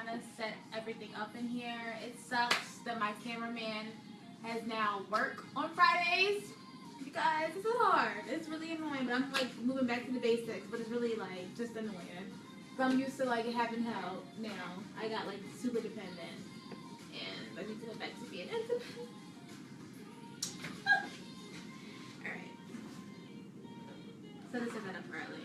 to set everything up in here. It sucks that my cameraman has now work on Fridays because it's so hard. It's really annoying, but I'm like moving back to the basics, but it's really like just annoying. So I'm used to like having help now. I got like super dependent, and I need to go back to being independent. Alright. So to set that up early.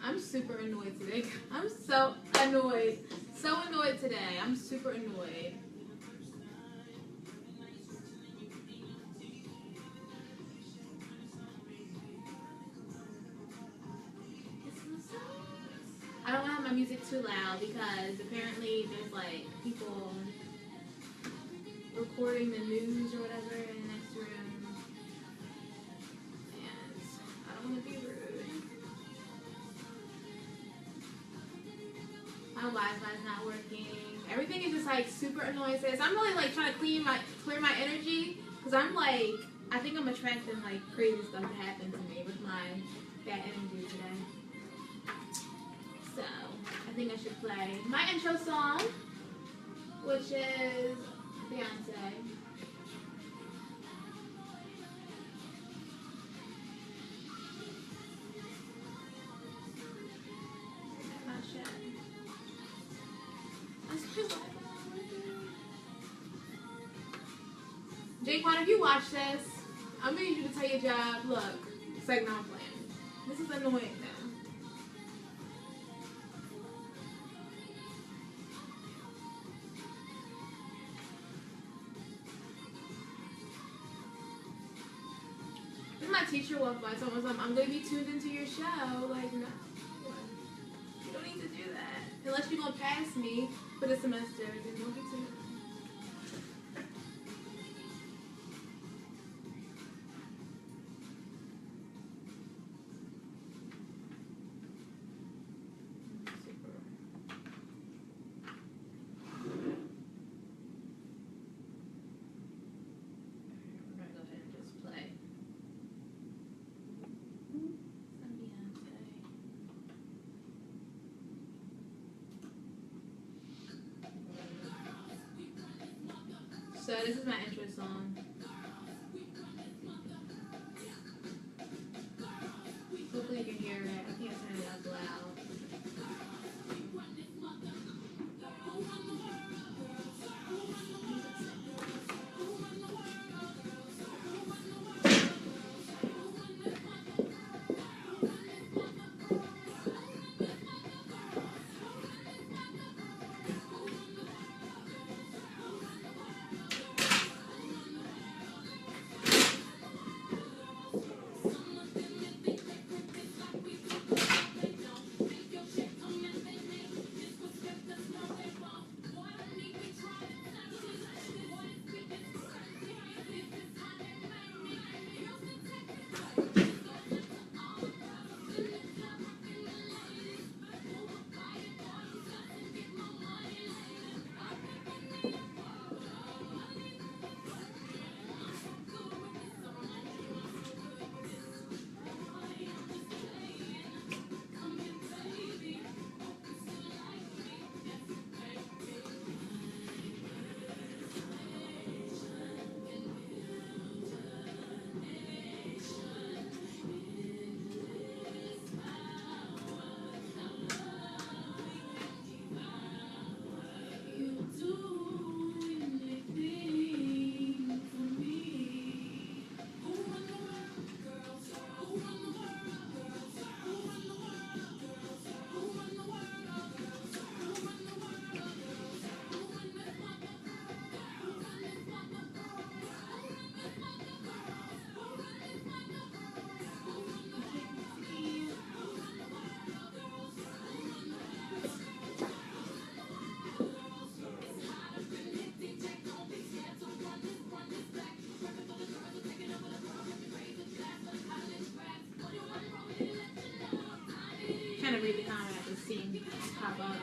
I'm super annoyed today. I'm so annoyed. So annoyed today. I'm super annoyed. I don't want to have my music too loud because apparently there's like people recording the news or whatever in the next room. And I don't want to be rude. My Wi-Fi's not working. Everything is just like super annoying. So I'm really like trying to clear my energy because I'm like, I think I'm attracting like crazy stuff to happen to me with my bad energy today. So I think I should play my intro song, which is Beyonce. Jaquan, if you watch this, I'm gonna need you to tell your job, look, it's like not playing. This is annoying now. My teacher walked by, told me I'm going to be tuned into your show. Like, no. You don't need to do that. Unless you're going to pass me for the semester, then don't be tuned. So this is my intro song. Hopefully you can hear it. I can't turn it up loud. Trying to read the comment and see pop up.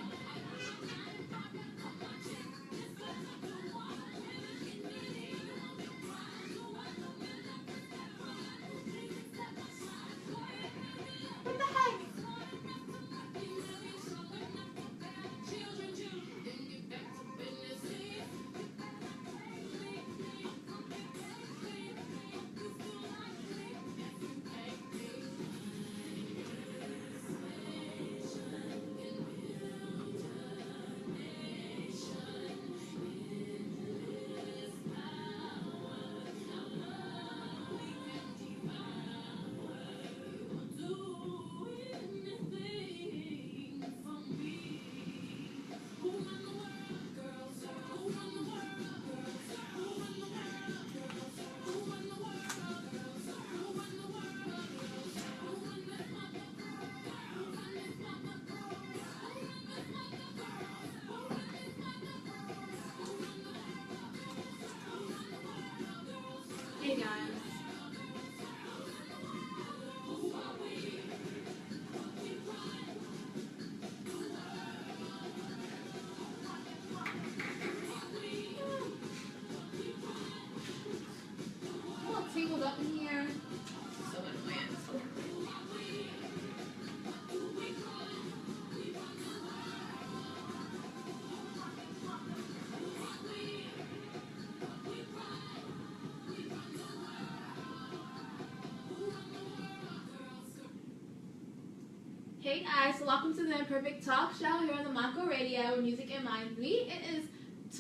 Hey guys, so welcome to the Imperfect Talkshow here on the Mako Radio, where music and mind me. It is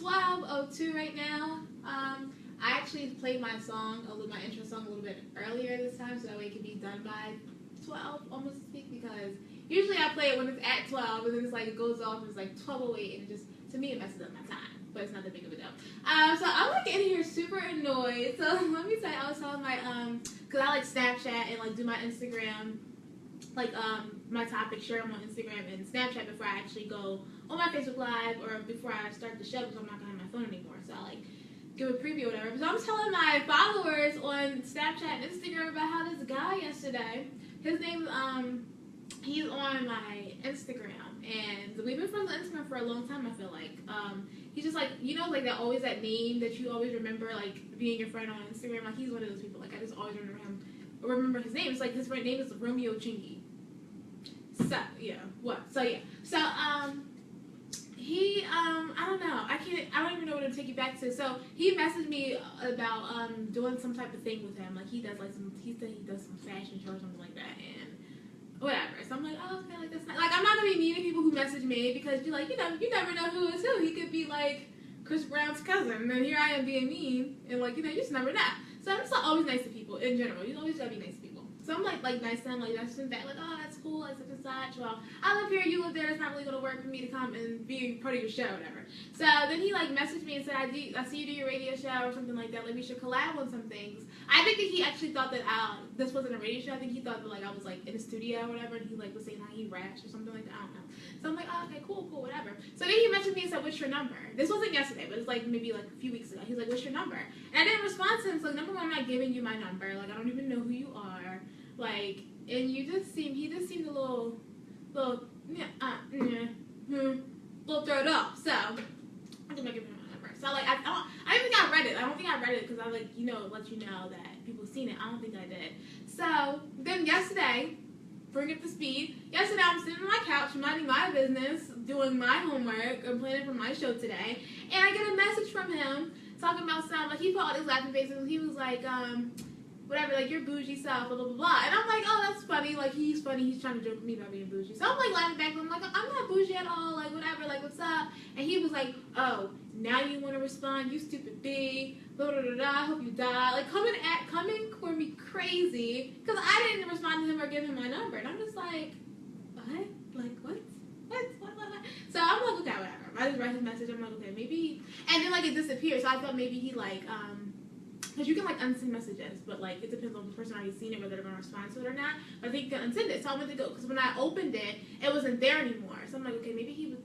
12:02 right now. I actually played my intro song a little bit earlier this time, so that way it can be done by 12, almost to speak, because usually I play it when it's at 12, and then it's like it goes off and it's like 12:08, and it just, to me, it messes up my time. But it's not that big of a deal. So I'm like in here super annoyed. So let me tell you, I was telling my because I like Snapchat and like do my Instagram, like my topic, share them on Instagram and Snapchat before I actually go on my Facebook Live or before I start the show, because I'm not gonna have my phone anymore. So I like give a preview or whatever. So I'm telling my followers on Snapchat and Instagram about how this guy yesterday, his name he's on my Instagram, and we've been friends on Instagram for a long time. I feel like he's just like, you know, like that name that you always remember, like being your friend on Instagram. Like he's one of those people. Like I just always remember his name. It's like his name is Romeo Chingy. So yeah, what? So yeah, so he I don't know. I don't even know what to take you back to. So he messaged me about doing some type of thing with him. Like he said he does some fashion show or something like that, and whatever. So I'm like, oh, okay, like that's not, like I'm not gonna be mean to people who message me, because you're like, you never know who is who. He could be like Chris Brown's cousin, and then here I am being mean, and like, you just never know. So I'm just like, always nice to people in general. You always gotta be nice to people. So I'm like nice to him, like nice to him back, like, oh, that's cool, like such and such. Well, I live here, you live there. It's not really gonna work for me to come and be part of your show, or whatever. So then he like messaged me and said, I see you do your radio show or something like that. Like we should collab on some things. I think that he actually thought that this wasn't a radio show. I think he thought that like I was like in a studio or whatever, and he like was saying how he raps or something like that. I don't know. So I'm like, oh, okay, cool, whatever. So then he messaged me and said, what's your number? This wasn't yesterday, but it's like maybe like a few weeks ago. He's like, what's your number? And I didn't respond to him. So number one, I'm not giving you my number. Like I don't even know who you are. Like, and he just seemed a little thrown off. So I didn't give him my number. So like I don't think I read it. I don't think I read it because I like let you know that people have seen it. I don't think I did. So then yesterday, bring up the speed. Yesterday I'm sitting on my couch minding my business, doing my homework, and planning for my show today, and I get a message from him talking about something. Like he put all these laughing faces. He was like, whatever, like your bougie self, blah, blah, blah. And I'm like, oh, that's funny. Like, he's funny. He's trying to joke with me about being bougie. So I'm like laughing back. I'm like, I'm not bougie at all. Like, whatever. Like, what's up? And he was like, oh, now you want to respond? You stupid B. Blah, blah, blah, blah. I hope you die. Like, coming for me crazy. Because I didn't respond to him or give him my number. And I'm just like, what? Like, what? So I'm like, okay, whatever. I just read his message. I'm like, okay, maybe. And then, like, it disappeared. So I thought maybe he, like, because you can like unsend messages, but like it depends on the person already seen it, whether they're gonna respond to it or not. But I think you can unsend it. So I went to go, because when I opened it, it wasn't there anymore. So I'm like, okay, maybe he,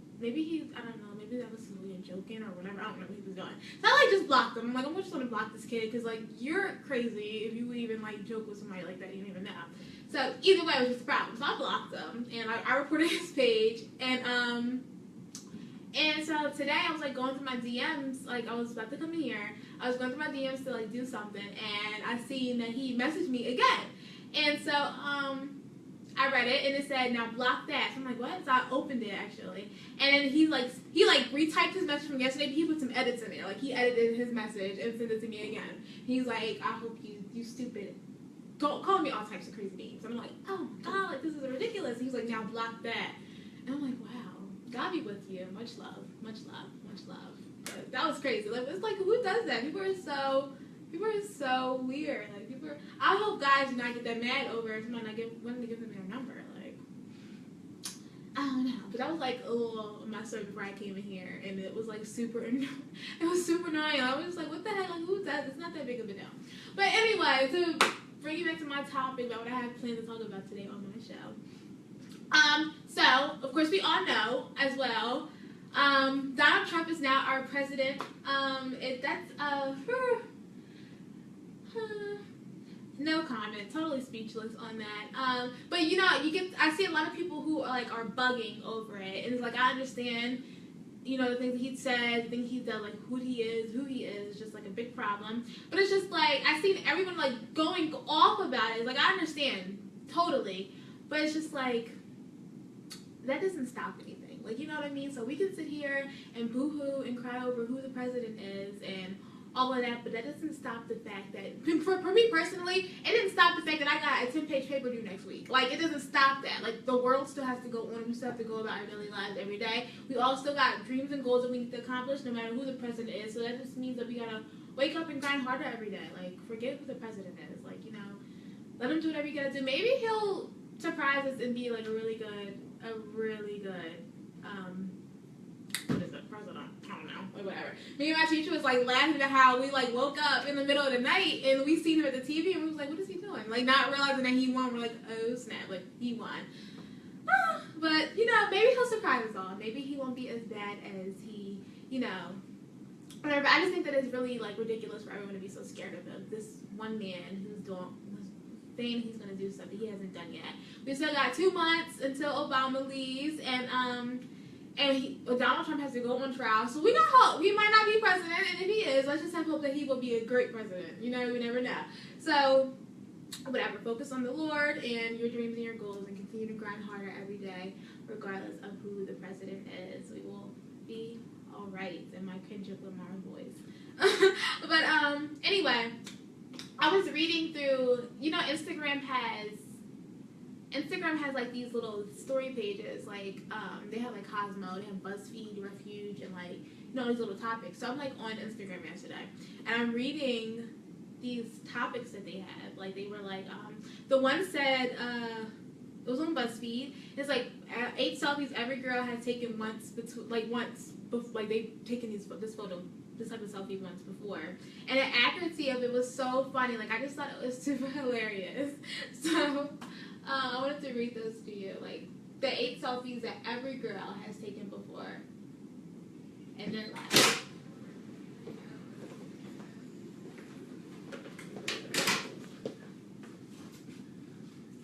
I don't know, maybe that was Julian joking or whatever. I don't know what he was doing. So I like just blocked him. I'm like, I'm just gonna block this kid, because like you're crazy if you would even like joke with somebody like that you don't even know. So either way, it was just a problem. So I blocked him, and I reported his page, and so today I was like going through my DMs, like I was about to come in here. I was going through my DMs to like do something, and I seen that he messaged me again. And so I read it, and it said, now block that. So I'm like, what? So I opened it actually, and then he retyped his message from yesterday, but he put some edits in there. Like he edited his message and sent it to me again. He's like, I hope you stupid. Don't call me all types of crazy names. I'm like, oh God, like this is ridiculous. And he was like, now block that. And I'm like, wow. God be with you. Much love. Much love. Much love. But that was crazy. Like, it's like, who does that? People are so weird. Like, I hope guys do not get that mad over somebody not wanting to give them their number. Like, I don't know. But that was like a little my story before I came in here, and it was like super annoying. It was super annoying. I was just like, what the heck? Like, who does that? It's not that big of a deal. But anyway, to bring you back to my topic about what I have planned to talk about today on my show. So, of course, we all know, as well, Donald Trump is now our president. No comment. Totally speechless on that. But, I see a lot of people who are bugging over it. And it's like, I understand, the things that he said, the things he's done, like, who he is just, like, a big problem. But it's just, like, I see everyone, like, going off about it. It's like, I understand. Totally. But it's just, like, that doesn't stop anything. Like, you know what I mean? So we can sit here and boo-hoo and cry over who the president is and all of that, but that doesn't stop the fact that, for me personally, it didn't stop the fact that I got a 10-page paper due next week. Like, it doesn't stop that. Like, the world still has to go on. We still have to go about our daily lives every day. We all still got dreams and goals that we need to accomplish, no matter who the president is. So that just means that we gotta wake up and grind harder every day. Like, forget who the president is. Like, you know, let him do whatever you gotta do. Maybe he'll surprise us and be, like, a really good, what is it, president? I don't know, like whatever. Me and my teacher was like laughing at how we like woke up in the middle of the night and we seen him at the TV and we was like, what is he doing? Like not realizing that he won. We're like, oh snap, like he won. But you know, maybe he'll surprise us all. Maybe he won't be as bad as he, you know, whatever. I just think that it's really like ridiculous for everyone to be so scared of this one man who's saying he's gonna do something he hasn't done yet. We still got 2 months until Obama leaves, and Donald Trump has to go on trial. So we got hope. He might not be president, and if he is, let's just have hope that he will be a great president. You know, we never know. So, whatever. Focus on the Lord and your dreams and your goals, and continue to grind harder every day, regardless of who the president is. We will be all right. In my Kendrick Lamar voice. But anyway, I was reading through. You know, Instagram has like these little story pages, like they have like Cosmo, they have BuzzFeed, Refuge, and like you know these little topics. So I'm like on Instagram yesterday, and I'm reading these topics that they have. Like they were like the one said it was on BuzzFeed. It's like 8 selfies every girl has taken they've taken this type of selfie once before, and the accuracy of it was so funny. Like I just thought it was super hilarious. So. I wanted to read those to you, like the 8 selfies that every girl has taken before in their life.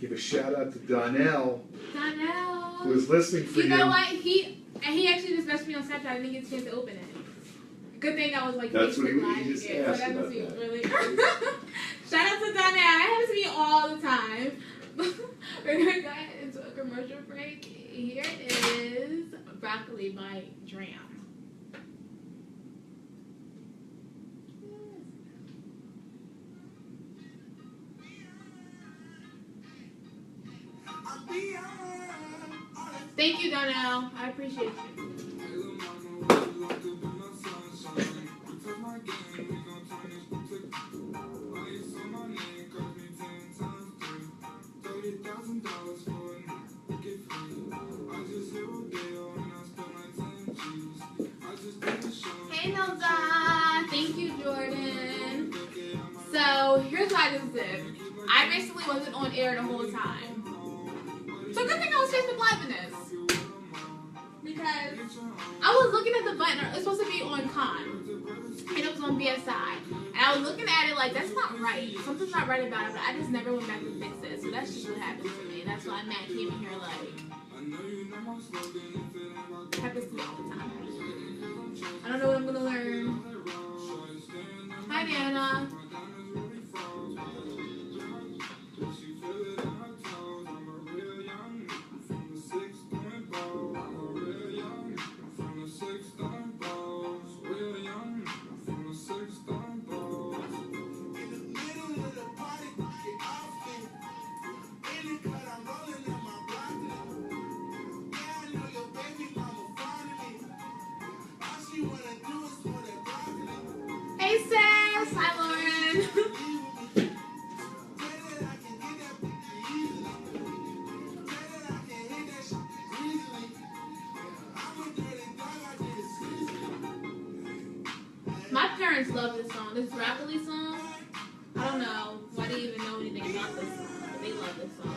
Give a shout out to Donnell. Donnell, who was listening for you. You know what? He actually just messaged me on Snapchat. I didn't get a chance to open it. Good thing I was like That's Facebook what Live. he just Yeah, asked so that about was that. really. Shout out to Donnell. That happens to me all the time. We're gonna go ahead into a commercial break. Here is Broccoli by Dram. Thank you, Donnell. I appreciate you. Hey, Nelda. Thank you, Jordan. So, here's what I just did. I basically wasn't on air the whole time. So, good thing I was Facebook Live in this. Because I was looking at the button. It's supposed to be on Con. And it was on BSI. And I was looking at it like, that's not right. Something's not right about it, but I just never went back and fixed it. So that's just what happened to me. And that's why Matt came in here like, happens to me all the time. I don't know what I'm going to learn. Hi, Nana. Hey, Sass. Hi, Lauren. My parents love this song. This Broccoli song. I don't know why they even know anything about this song, but they love this song.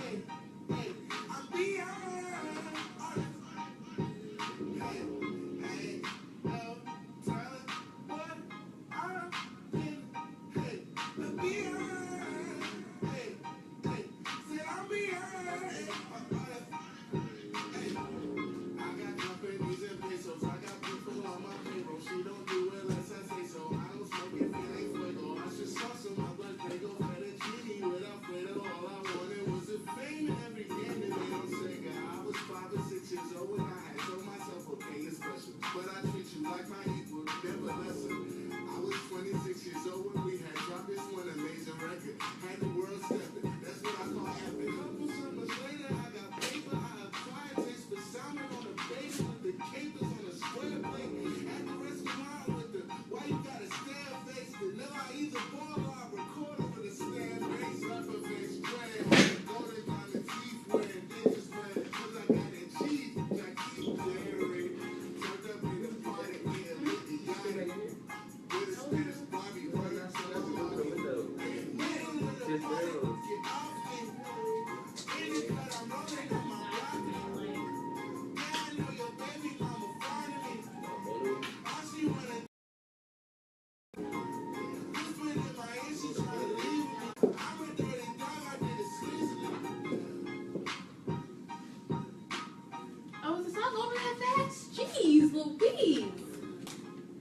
Jeez Louise.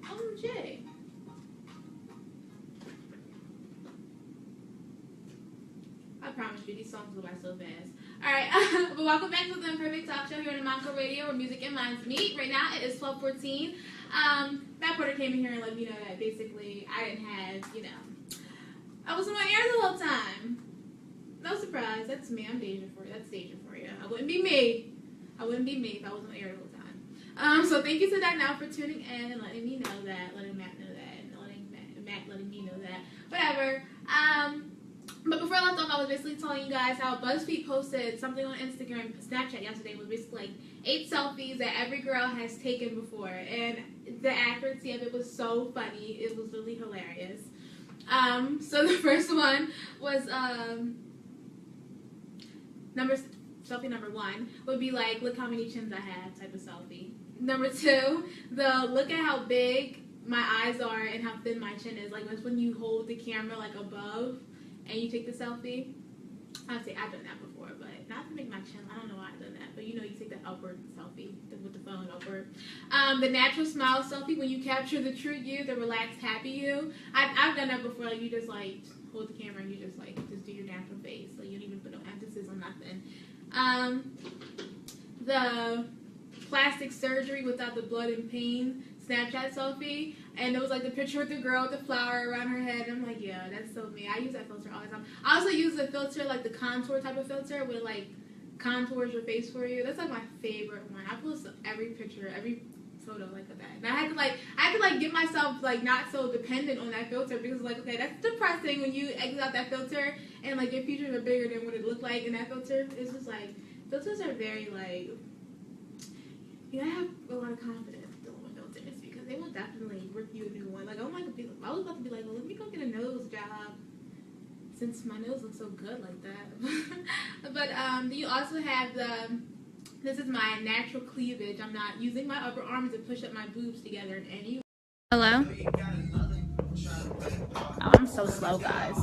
OMG. I promise you, these songs go by so fast. Alright, but welcome back to the Imperfect Talkshow here on Monco Radio, where music and minds meet. Right now, it is 12:14. Matt Porter came in here and let me know that basically I didn't have, I was in my ear the whole time. No surprise, that's me. I'm Deja for you. That's Deja for you. I wouldn't be me. I wouldn't be me if I was in my ear the whole time. So thank you to that now for tuning in and letting me know that, letting Matt know that, and Matt letting me know that. Whatever. But before I left off, I was basically telling you guys how BuzzFeed posted something on Instagram, Snapchat yesterday. It was basically like 8 selfies that every girl has taken before, and the accuracy of it was so funny. It was really hilarious. So the first one was selfie number 1 would be like, look how many chins I have type of selfie. Number 2, the look at how big my eyes are and how thin my chin is. Like that's when you hold the camera like above and you take the selfie. I'd say I've done that before, but not to make my chin. I don't know why I've done that, but you take that upward selfie with the phone upward. The natural smile selfie, when you capture the true you, the relaxed, happy you. I've done that before. Like you just like hold the camera and you just do your natural face. Like you don't even put no emphasis on nothing. The plastic surgery without the blood and pain Snapchat selfie, and it was like the picture with the girl with the flower around her head, and I'm like, yeah, that's so me. I use that filter all the time. I also use the filter, like the contour type of filter, where it like contours your face for you. That's like my favorite one. I post every picture, every photo like of that. And I had to get myself like not so dependent on that filter, because like, okay, that's depressing when you exit out that filter and like your features are bigger than what it looked like in that filter. It's just like, filters are very like, you gotta have a lot of confidence dealing with filters, because they will definitely rip you a new one. Like I was about to be like, well, let me go get a nose job since my nose looks so good like that. But you also have this is my natural cleavage. I'm not using my upper arms to push up my boobs together in any way. Hello? Oh, I'm so slow, guys.